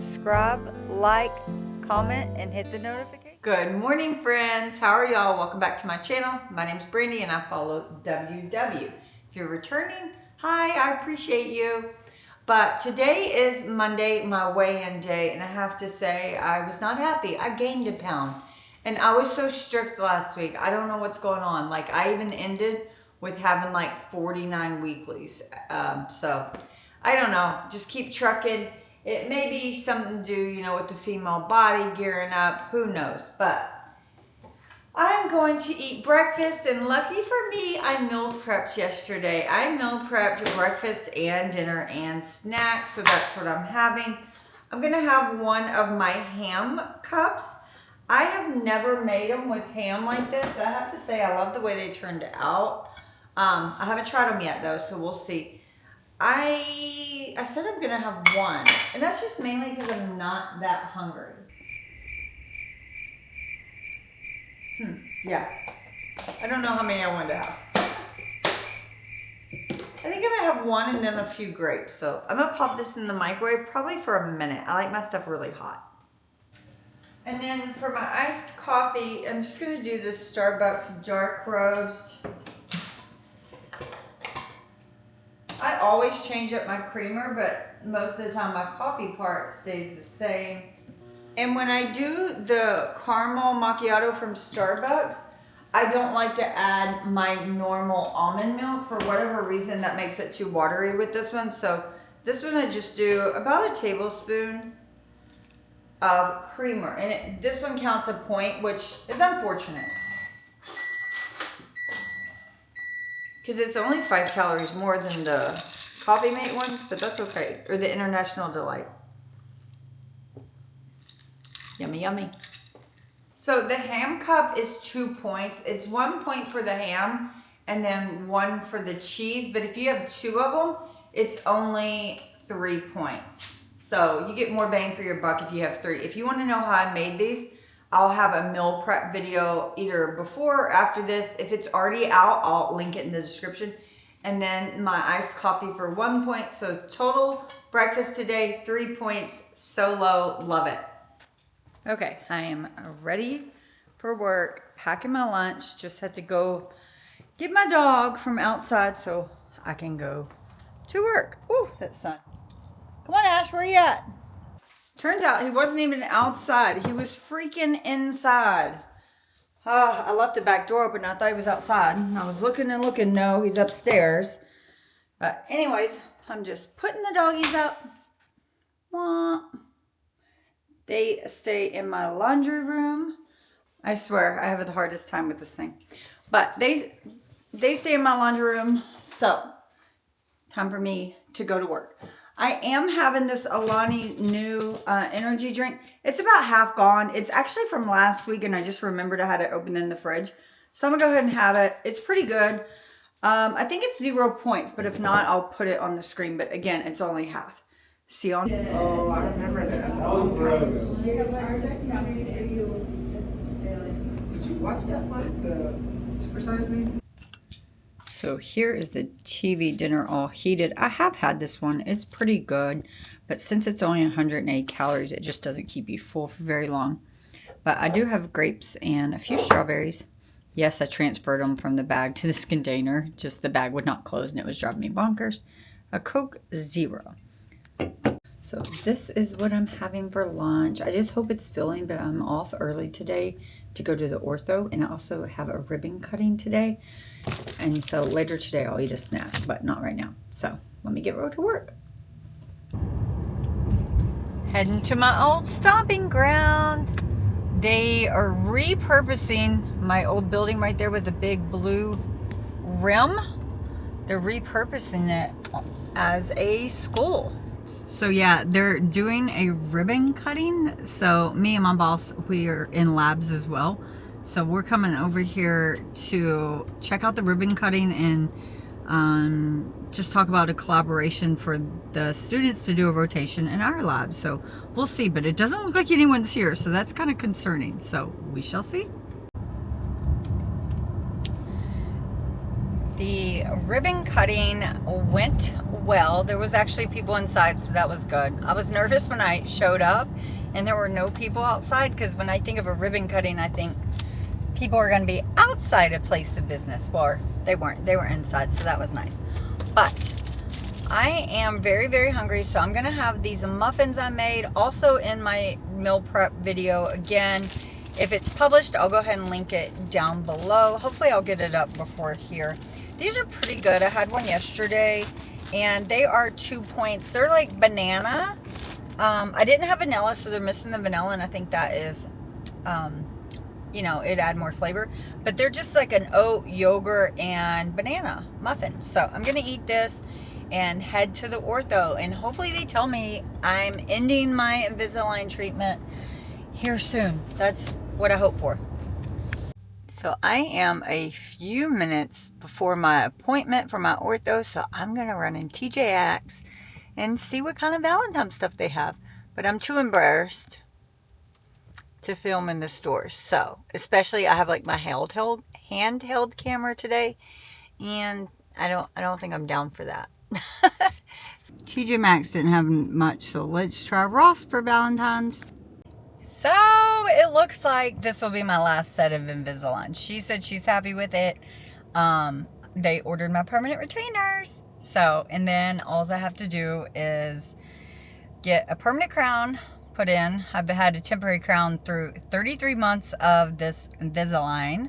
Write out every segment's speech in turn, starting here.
subscribe, like, comment, and hit the notification. Good morning, friends. How are y'all? Welcome back to my channel. My name's Brandy and I follow WW. If you're returning, hi, I appreciate you. But today is Monday, my weigh-in day, and I have to say I was not happy. I gained a pound. And I was so strict last week. I don't know what's going on. Like, I even ended with having like 49 weeklies. So I don't know. Just keep trucking. It may be something to do, you know, with the female body gearing up. Who knows? But I'm going to eat breakfast, and lucky for me, I meal prepped yesterday. I meal prepped breakfast and dinner and snacks, so that's what I'm having. I'm going to have one of my ham cups. I have never made them with ham like this. I have to say I love the way they turned out. I haven't tried them yet though, so we'll see. I said I'm gonna have one, and that's just mainly because I'm not that hungry. Yeah. I don't know how many I wanted to have. I think I'm gonna have one and then a few grapes. So I'm gonna pop this in the microwave probably for a minute. I like my stuff really hot. And then for my iced coffee, I'm just gonna do this Starbucks dark roast. I always change up my creamer, but most of the time my coffee part stays the same. And when I do the caramel macchiato from Starbucks, I don't like to add my normal almond milk. For whatever reason, that makes it too watery with this one. So this one I just do about a tablespoon of creamer. And this one counts a point, which is unfortunate, because it's only 5 calories more than the Coffee Mate ones, but that's okay. Or the International Delight. Yummy, yummy. So the ham cup is 2 points. It's 1 point for the ham and then 1 for the cheese. But if you have 2 of them, it's only 3 points. So you get more bang for your buck if you have 3. If you want to know how I made these, I'll have a meal prep video either before or after this. If it's already out, I'll link it in the description. And then my iced coffee for 1 point. So total breakfast today, 3 points. So low, love it. Okay, I am ready for work, packing my lunch. Just had to go get my dog from outside so I can go to work. Ooh, that sun. Come on, Ash, where you at? Turns out he wasn't even outside. He was freaking inside. I left the back door open. I thought he was outside. I was looking and looking. No, he's upstairs. But anyways, I'm just putting the doggies up. Wah. They stay in my laundry room. I swear, I have the hardest time with this thing. But they stay in my laundry room. So, time for me to go to work. I am having this Alani new energy drink. It's about half gone. It's actually from last week, and I just remembered I had it open in the fridge. So I'm going to go ahead and have it. It's pretty good. I think it's 0 points, but if not, I'll put it on the screen. But again, it's only half. See on? Oh, I remember this. Oh, gross. It was disgusting. Did you watch that one? The Super Size Me? So here is the TV dinner all heated. I have had this one. It's pretty good. But since it's only 108 calories, it just doesn't keep you full for very long. But I do have grapes and a few strawberries. Yes, I transferred them from the bag to this container. Just the bag would not close and it was driving me bonkers. A Coke Zero. So this is what I'm having for lunch. I just hope it's filling, but I'm off early today to go to the ortho, and I also have a ribbon cutting today. And so later today I'll eat a snack, but not right now. So let me get to work. Heading to my old stomping ground. They are repurposing my old building right there with the big blue rim. They're repurposing it as a school. So yeah, they're doing a ribbon cutting. So me and my boss, we are in labs as well. So we're coming over here to check out the ribbon cutting and just talk about a collaboration for the students to do a rotation in our lab. So we'll see, but it doesn't look like anyone's here. So that's kind of concerning. So we shall see. The ribbon cutting went well. There was actually people inside, so that was good. I was nervous when I showed up and there were no people outside, because when I think of a ribbon cutting, I think people are going to be outside a place of business. Well, they weren't. They were inside, so that was nice. But I am very, very hungry, so I'm going to have these muffins I made also in my meal prep video. Again, if it's published, I'll go ahead and link it down below. Hopefully I'll get it up before here. These are pretty good. I had one yesterday, and they are 2 points. They're like banana. I didn't have vanilla, so they're missing the vanilla, and I think that is, you know, it add more flavor. But they're just like an oat, yogurt, and banana muffin. So I'm going to eat this and head to the ortho, and hopefully they tell me I'm ending my Invisalign treatment here soon. That's what I hope for. So I am a few minutes before my appointment for my ortho, so I'm going to run in TJ Maxx and see what kind of Valentine's stuff they have. But I'm too embarrassed to film in the stores. So, especially I have like my handheld camera today, and I don't think I'm down for that. TJ Maxx didn't have much, so let's try Ross for Valentine's. So it looks like this will be my last set of Invisalign. She said she's happy with it. They ordered my permanent retainers. So, and then all I have to do is get a permanent crown put in. I've had a temporary crown through 33 months of this Invisalign.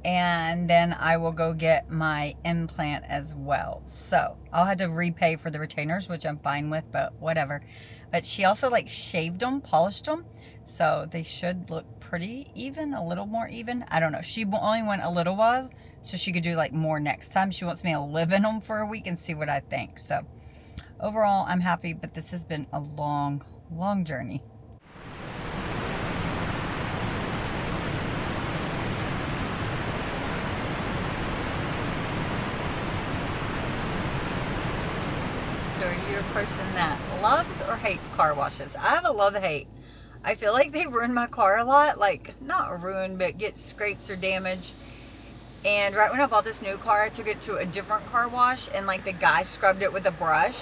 And then I will go get my implant as well. So I'll have to repay for the retainers, which I'm fine with, but whatever. But she also like shaved them, polished them. So they should look pretty even, a little more even. I don't know. She only went a little while, so she could do like more next time. She wants me to live in them for a week and see what I think. So overall, I'm happy, but this has been a long, long journey. So are you a person that loves or hates car washes? I have a love-hate. I feel like they ruin my car a lot. Like, not ruin, but get scrapes or damage. And right when I bought this new car, I took it to a different car wash, and like the guy scrubbed it with a brush,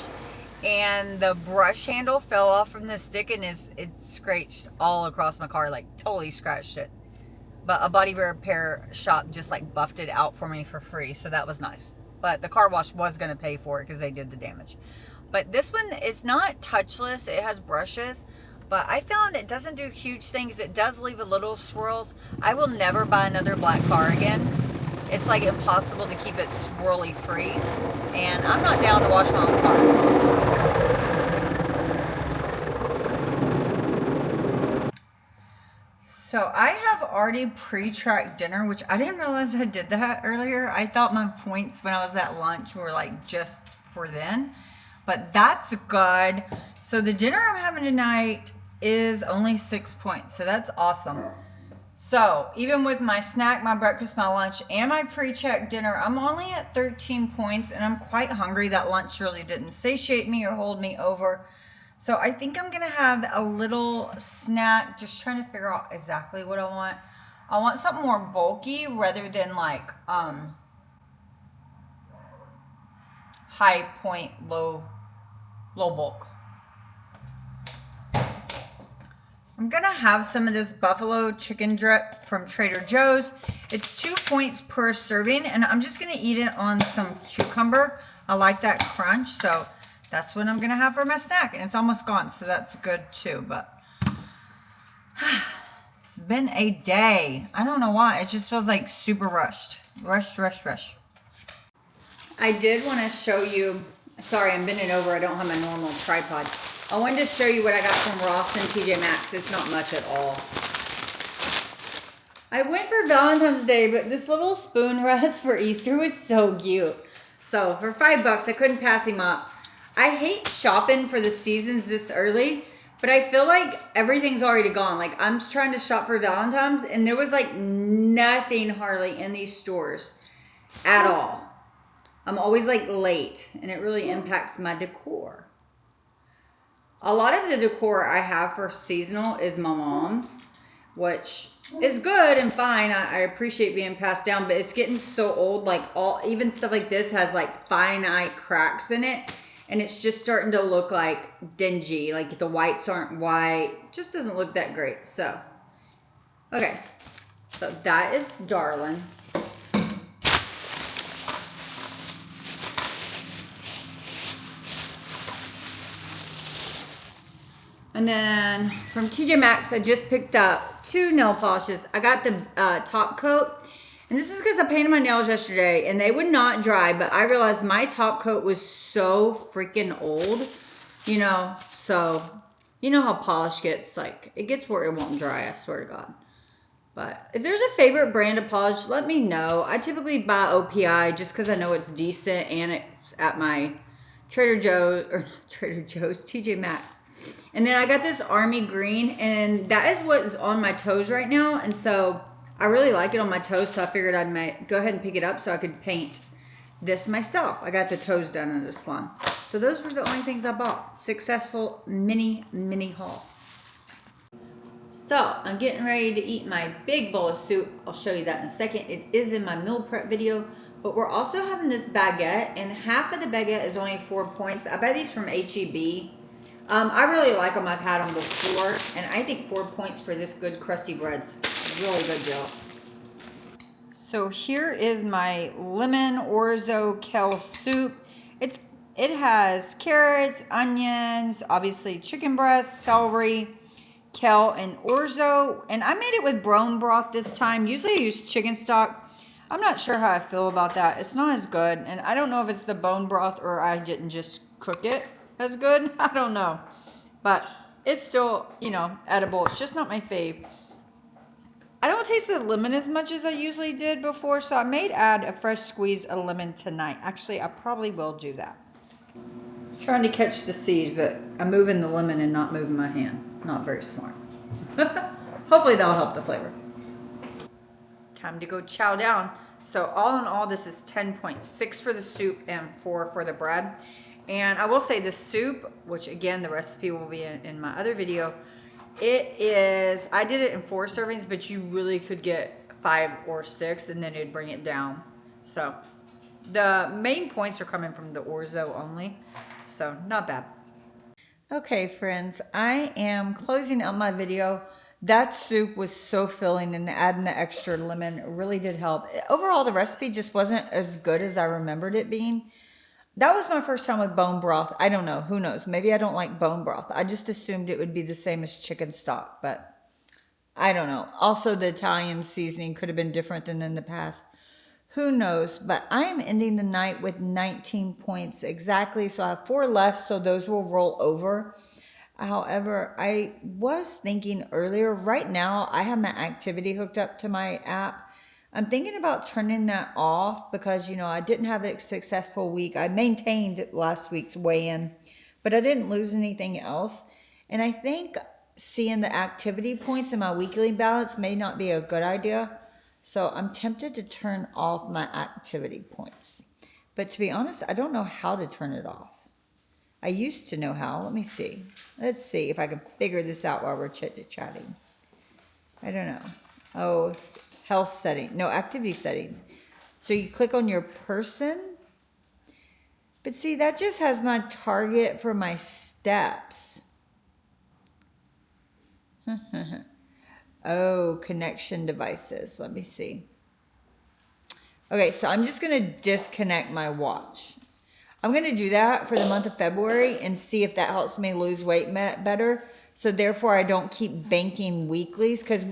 and the brush handle fell off from the stick, and it scratched all across my car, like totally scratched it. But a body repair shop just like buffed it out for me for free, so that was nice. But the car wash was going to pay for it because they did the damage. But this one is not touchless. It has brushes. But I found it doesn't do huge things. It does leave a little swirls. I will never buy another black car again. It's like impossible to keep it swirly free. And I'm not down to wash my own car. So I have already pre-tracked dinner, which I didn't realize I did that earlier. I thought my points when I was at lunch were like just for then. But that's good. So the dinner I'm having tonight is only 6 points. So that's awesome. So even with my snack, my breakfast, my lunch, and my pre-checked dinner, I'm only at 13 points, and I'm quite hungry. That lunch really didn't satiate me or hold me over. So I think I'm going to have a little snack, just trying to figure out exactly what I want. I want something more bulky rather than like high point, low bulk. I'm going to have some of this buffalo chicken drip from Trader Joe's. It's 2 points per serving, and I'm just going to eat it on some cucumber. I like that crunch, so that's what I'm going to have for my snack. And it's almost gone, so that's good too. But it's been a day. I don't know why. It just feels like super rushed. Rush. I did want to show you. Sorry, I'm bending over. I don't have my normal tripod. I wanted to show you what I got from Ross and TJ Maxx. It's not much at all. I went for Valentine's Day, but this little spoon rest for Easter was so cute. So for $5, I couldn't pass him up. I hate shopping for the seasons this early, but I feel like everything's already gone. Like I'm just trying to shop for Valentine's, and there was like nothing hardly in these stores at all. I'm always like late, and it really impacts my decor. A lot of the decor I have for seasonal is my mom's, which It's good and fine. I appreciate being passed down, but it's getting so old. Like even stuff like this has like finite cracks in it, and it's just starting to look like dingy. Like the whites aren't white. It just doesn't look that great. So, okay. So that is darling. And then from TJ Maxx, I just picked up 2 nail polishes. I got the top coat. And this is because I painted my nails yesterday and they would not dry. But I realized my top coat was so freaking old. You know, so you know how polish gets. Like, it gets where it won't dry, I swear to God. But if there's a favorite brand of polish, let me know. I typically buy OPI just because I know it's decent. And it's at my Trader Joe's, or not Trader Joe's, TJ Maxx. And then I got this army green, and that is what is on my toes right now. And so I really like it on my toes, so I figured I'd go ahead and pick it up so I could paint this myself. I got the toes done in the salon. So those were the only things I bought. Successful mini haul. So I'm getting ready to eat my big bowl of soup. I'll show you that in a second. It is in my meal prep video. But we're also having this baguette, and half of the baguette is only 4 points. I buy these from H-E-B. I really like them. I've had them before, and I think 4 points for this good crusty bread's really good deal. So here is my lemon orzo kale soup. It has carrots, onions, obviously chicken breast, celery, kale, and orzo. And I made it with bone broth this time. Usually I use chicken stock. I'm not sure how I feel about that. It's not as good, and I don't know if it's the bone broth or I didn't just cook it as good. I don't know, but it's still, you know, edible. It's just not my fave. I don't taste the lemon as much as I usually did before, so I may add a fresh squeeze of lemon tonight. Actually, I probably will do that. Trying to catch the seeds, but I'm moving the lemon and not moving my hand. Not very smart. Hopefully that'll help the flavor. Time to go chow down. So all in all, this is 10 points. 6 for the soup and 4 for the bread. And I will say the soup, which again, the recipe will be in my other video. It is, I did it in 4 servings, but you really could get 5 or 6 and then it'd bring it down. So the main points are coming from the orzo only. So not bad. Okay, friends, I am closing out my video. That soup was so filling, and adding the extra lemon really did help. Overall, the recipe just wasn't as good as I remembered it being. That was my first time with bone broth. I don't know. Who knows? Maybe I don't like bone broth. I just assumed it would be the same as chicken stock, but I don't know. Also, the Italian seasoning could have been different than in the past. Who knows? But I am ending the night with 19 points exactly. So I have 4 left, so those will roll over. However, I was thinking earlier, right now I have my activity hooked up to my app. I'm thinking about turning that off because, you know, I didn't have a successful week. I maintained last week's weigh-in, but I didn't lose anything else. And I think seeing the activity points in my weekly balance may not be a good idea. So I'm tempted to turn off my activity points. But to be honest, I don't know how to turn it off. I used to know how. Let me see. Let's see if I can figure this out while we're chit-chatting. I don't know. Oh, health setting. No, activity settings. So you click on your person. But see, that just has my target for my steps. Oh, connection devices. Let me see. Okay, so I'm just going to disconnect my watch. I'm going to do that for the month of February and see if that helps me lose weight better. So therefore, I don't keep banking weeklies because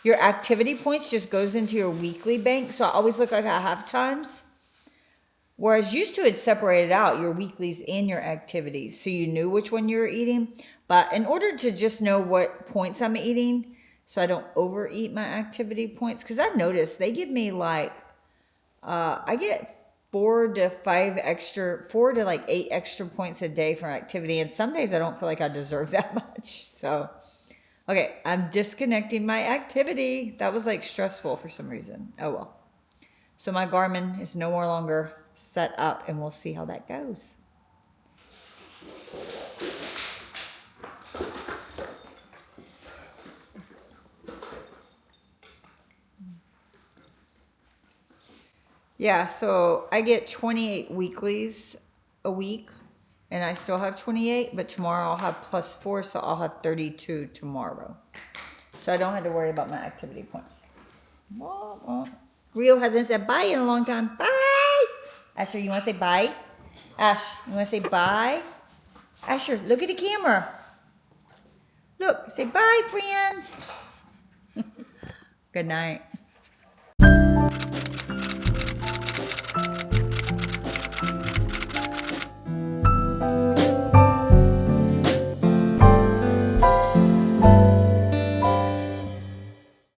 your activity points just goes into your weekly bank. So I always look like I have times. Whereas used to, it separated out your weeklies and your activities. So you knew which one you were eating. But in order to just know what points I'm eating, so I don't overeat my activity points, because I've noticed they give me like, I get 4 to 8 extra points a day for activity. And some days I don't feel like I deserve that much. So, okay, I'm disconnecting my activity. That was like stressful for some reason. Oh well. So my Garmin is no more longer set up and we'll see how that goes. Yeah, so I get 28 weeklies a week, and I still have 28, but tomorrow I'll have +4, so I'll have 32 tomorrow. So I don't have to worry about my activity points. Rio hasn't said bye in a long time. Bye! Asher, you want to say bye? Ash, you want to say bye? Asher, look at the camera. Look, say bye, friends. Good night.